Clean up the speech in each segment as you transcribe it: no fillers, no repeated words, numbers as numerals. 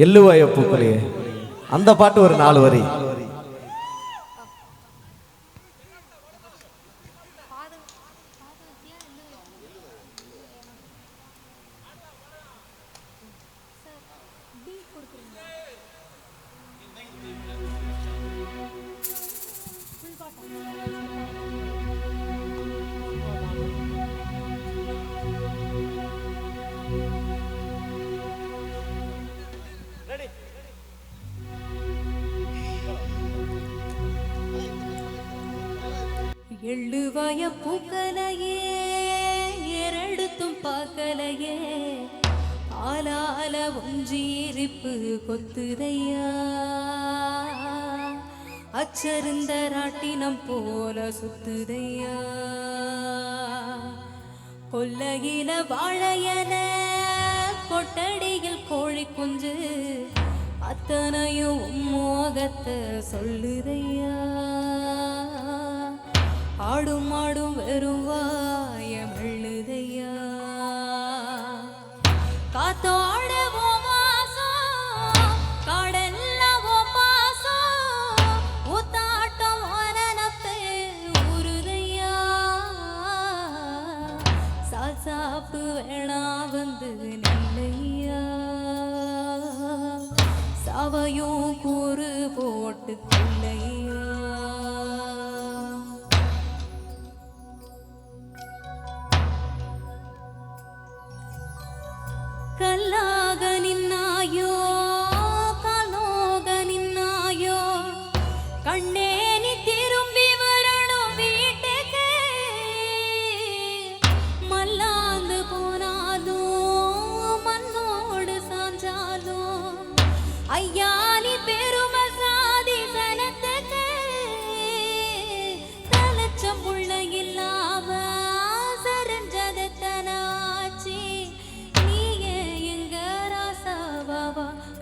எள்ளுவாய பூக்குலையே அந்த பாட்டு ஒரு 4 வரி. எள்ளுவாய பூக்கலையே எரடுத்தும் பார்க்கலையே ஆலால ஒஞ்சீரிப்பு கொத்துதையா அச்சருந்த ராட்டினம் போல சுத்துதையா கொல்லையில வாழையல கொட்டடியில் கோழி குஞ்சு அத்தனையும் மோகத்தை சொல்லுதையா ஆடும் ஆடும் வெறுவாய மெல்லுதையா காத்தோட வாசம் காடெல்ல பாசம் ஊத்தாட்டம் நனப்பே உருதையா சாப்பு வேணா வந்து நெல்லையா சவையும் கூறு போட்டு கொள்ளையா கல்லாக நின்னாயோ காலோக நின்னாயோ கண்ணே நீ திரும்பி வரணும் வீட்டுக்கு மல்லாந்து போனாலும் மண்ணோடு சாஞ்சாலும் ஐயா நீ பெருமை சாதி சனத்துக்கு தலைச்சம் புள்ள இல்லாம சரிஞ்சதத்தனாச்சி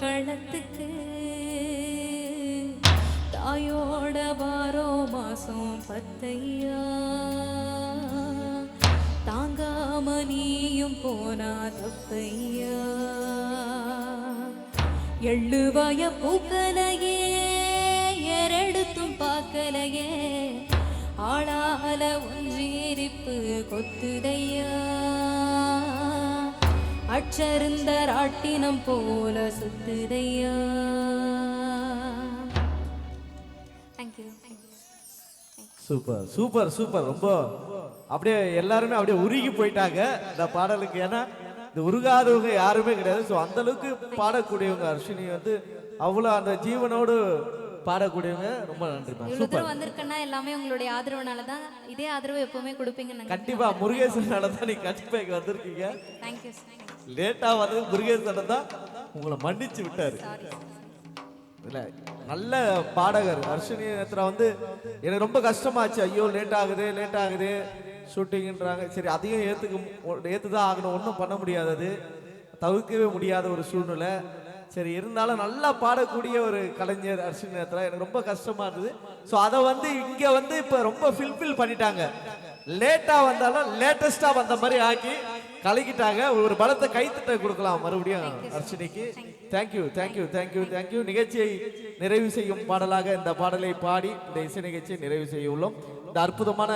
களத்துக்கு தாயோட பாரோ மாசம் பத்தையா தாங்காம நீயும் போனா தப்பையா எள்ளுவாய பூக்கலையே எரடுத்தும் பார்க்கலையே ஆளால ஒன்றீரிப்பு கொத்துதையா அச்சருந்த ராட்டினம் போல சுத்துதையா. Super super super. ரொம்ப அப்படியே எல்லாருமே அப்படியே உருகி போயிட்டாங்க இந்த பாடலுக்கு. ஏன்னா இந்த உருகாதவங்க யாருமே கிடையாது. ஸோ அந்த அளவுக்கு பாடக்கூடியவங்க அர்ஷினி வந்து அவ்வளோ அந்த ஜீவனோடு பாடக்கூடியவங்க. ரொம்ப நன்றி. சூப்பர். வந்திருக்கேன்னா எல்லாமே உங்களுடைய ஆதரவுனால தான். இதே ஆதரவு எப்பவுமே கொடுப்பீங்க. கண்டிப்பா முருகேசனால தான் நீங்க கண்டிப்பா வந்திருக்கீங்க. தேங்க்யூ. லேட்டா வந்தது முருகேசன் தான் உங்களை மன்னிச்சு விட்டாரு. இல்ல நல்ல பாடகர் அர்ஷினி நேத்ரா வந்து எனக்கு ரொம்ப கஷ்டமாச்சு. ஐயோ லேட் ஆகுது ஷூட்டிங்ன்றாங்க. சரி அதையும் ஏத்துதான் ஆகணும். ஒன்றும் பண்ண முடியாதது, தவிர்க்கவே முடியாத ஒரு சூழ்நிலை. சரி இருந்தாலும் நல்லா பாடக்கூடிய ஒரு கலைஞர் அர்ஷினி நேத்ரா. எனக்கு ரொம்ப கஷ்டமா இருந்தது. ஸோ அதை வந்து இங்க வந்து இப்ப ரொம்ப ஃபில்ஃபில் பண்ணிட்டாங்க. லேட்டா வந்தாலும் லேட்டஸ்டா வந்த மாதிரி ஆக்கி கலக்கிட்டாங்க. ஒரு பலத்தை கைத்தட்ட கொடுக்கலாம் மறுபடியும் அர்ச்சனைக்கு. Thank you thank you thank you thank you. நிகழ்ச்சியை நிறைவு செய்யும் பாடலாக இந்த பாடலை பாடி இந்த இசை நிகழ்ச்சியை நிறைவு செய்ய உள்ளோம். இந்த அற்புதமான